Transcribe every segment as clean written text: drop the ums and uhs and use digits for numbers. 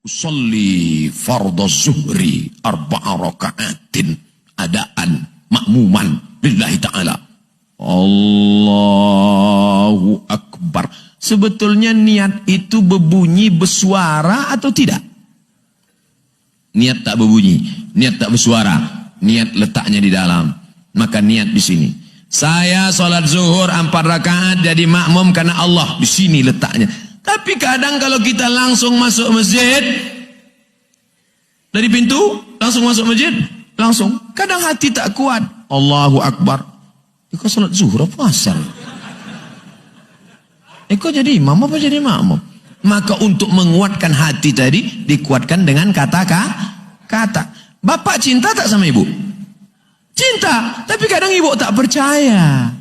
Usolli fardhu zuhri arba'a raka'atin adaan makmuman lillahi ta'ala. Allahu Akbar. Sebetulnya niat itu berbunyi bersuara atau tidak? Niat tak berbunyi, niat tak bersuara, niat letaknya di dalam. Maka niat di sini. Saya sholat zuhur 4 rakaat jadi makmum karena Allah. Di sini letaknya. Tapi kadang kalau kita langsung masuk masjid, dari pintu langsung masuk masjid, langsung. Kadang hati tak kuat. Allahu Akbar. Kau sholat zuhur apa asal? Kau jadi imam apa jadi makmum? Maka untuk menguatkan hati tadi, dikuatkan dengan kata. Bapak cinta tak sama ibu? Cinta. Tapi kadang ibu tak percaya.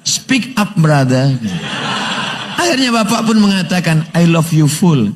Speak up brother. Akhirnya bapak pun mengatakan, I love you full.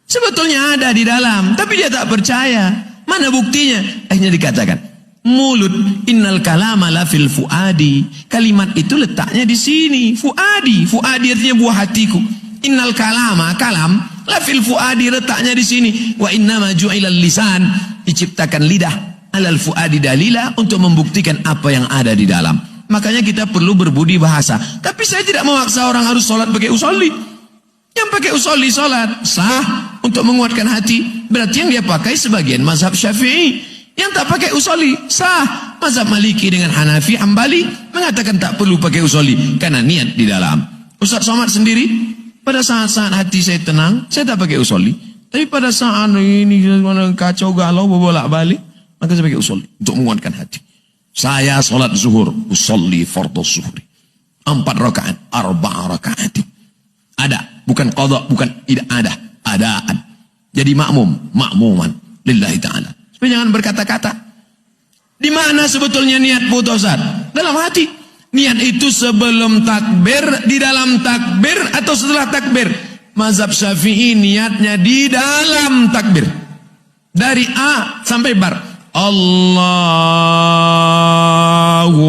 Sebetulnya ada di dalam, tapi dia tak percaya. Mana buktinya? Akhirnya dikatakan, mulut, innal kalama la fil fuadi. Kalimat itu letaknya di sini. Fuadi artinya buah hatiku. Innal kalama, kalam, la fil fuadi, letaknya di sini. Wa innama ju'ilal lisan, diciptakan lidah alal fuadi dalila, untuk membuktikan apa yang ada di dalam. Makanya kita perlu berbudi bahasa. Tapi saya tidak memaksa orang harus sholat pakai usolli. Yang pakai usolli sholat sah untuk menguatkan hati. Berarti yang dia pakai sebagian mazhab Syafi'i. Yang tak pakai usolli sah. Mazhab Maliki dengan Hanafi, Hambali mengatakan tak perlu pakai usolli karena niat di dalam. Ustaz Somad sendiri, pada saat-saat hati saya tenang, saya tak pakai usolli. Tapi pada saat ini kacau galau bolak-balik, maka saya pakai usolli untuk menguatkan hati. Saya sholat zuhur, usolli fardhu zuhri 4 rakaat, 4 rakaat. Ada, bukan qadha, bukan tidak ada, adaan. Jadi makmuman lillahi ta'ala. Supaya jangan berkata-kata. Di mana sebetulnya niat putusan? Dalam hati. Niat itu sebelum takbir, di dalam takbir, atau setelah takbir. Mazhab Syafi'i niatnya di dalam takbir. Dari A sampai bar. Allahu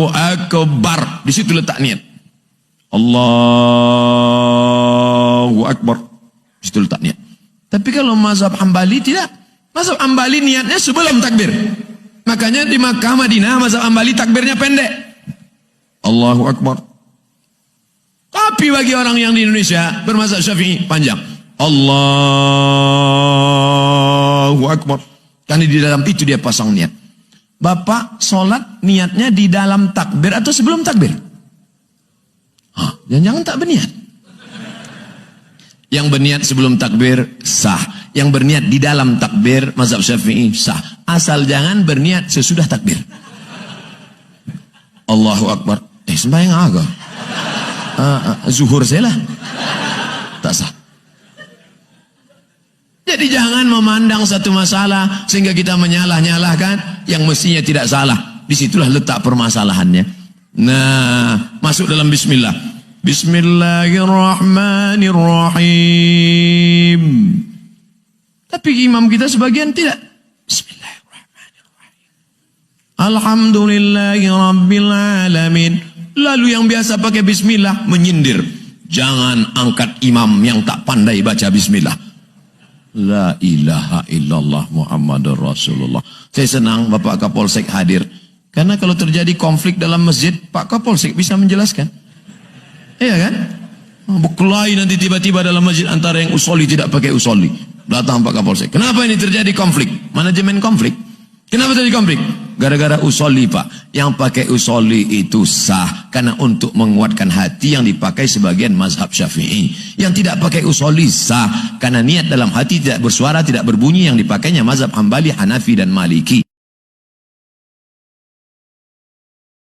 Akbar. Di situ letak niat. Allahu Akbar. Di situ letak niat. Tapi kalau mazhab Hambali tidak. Mazhab Hambali niatnya sebelum takbir. Makanya di Makkah, Madinah, mazhab Hambali takbirnya pendek. Allahu Akbar. Tapi bagi orang yang di Indonesia bermazhab Syafi'i panjang. Allahu Akbar. Karena di dalam itu dia pasang niat. Bapak sholat niatnya di dalam takbir atau sebelum takbir? Jangan-jangan tak berniat. Yang berniat sebelum takbir sah. Yang berniat di dalam takbir mazhab Syafi'i sah. Asal jangan berniat sesudah takbir. Allahu Akbar. Sembahyang agak. Zuhur saya lah. Tak sah. Jadi jangan memandang satu masalah sehingga kita menyalah-nyalahkan yang mestinya tidak salah. Disitulah letak permasalahannya. Nah, masuk dalam bismillah. Bismillahirrahmanirrahim. Tapi imam kita sebagian tidak. Bismillahirrahmanirrahim. Alhamdulillahirabbil alamin. Lalu yang biasa pakai bismillah menyindir. Jangan angkat imam yang tak pandai baca bismillah. La ilaha illallah Muhammadur Rasulullah. Saya senang Bapak Kapolsek hadir. Karena kalau terjadi konflik dalam masjid, Pak Kapolsek bisa menjelaskan. Iya kan? Berkelahi nanti tiba-tiba dalam masjid antara yang usolli tidak pakai usolli. Datang Pak Kapolsek. Kenapa ini terjadi konflik? Manajemen konflik. Kenapa terjadi konflik? Gara-gara usolli Pak. Yang pakai usolli itu sah. Karena untuk menguatkan hati yang dipakai sebagian mazhab Syafi'i. Yang tidak pakai usolli sah. Karena niat dalam hati tidak bersuara, tidak berbunyi yang dipakainya mazhab Hambali, Hanafi dan Maliki.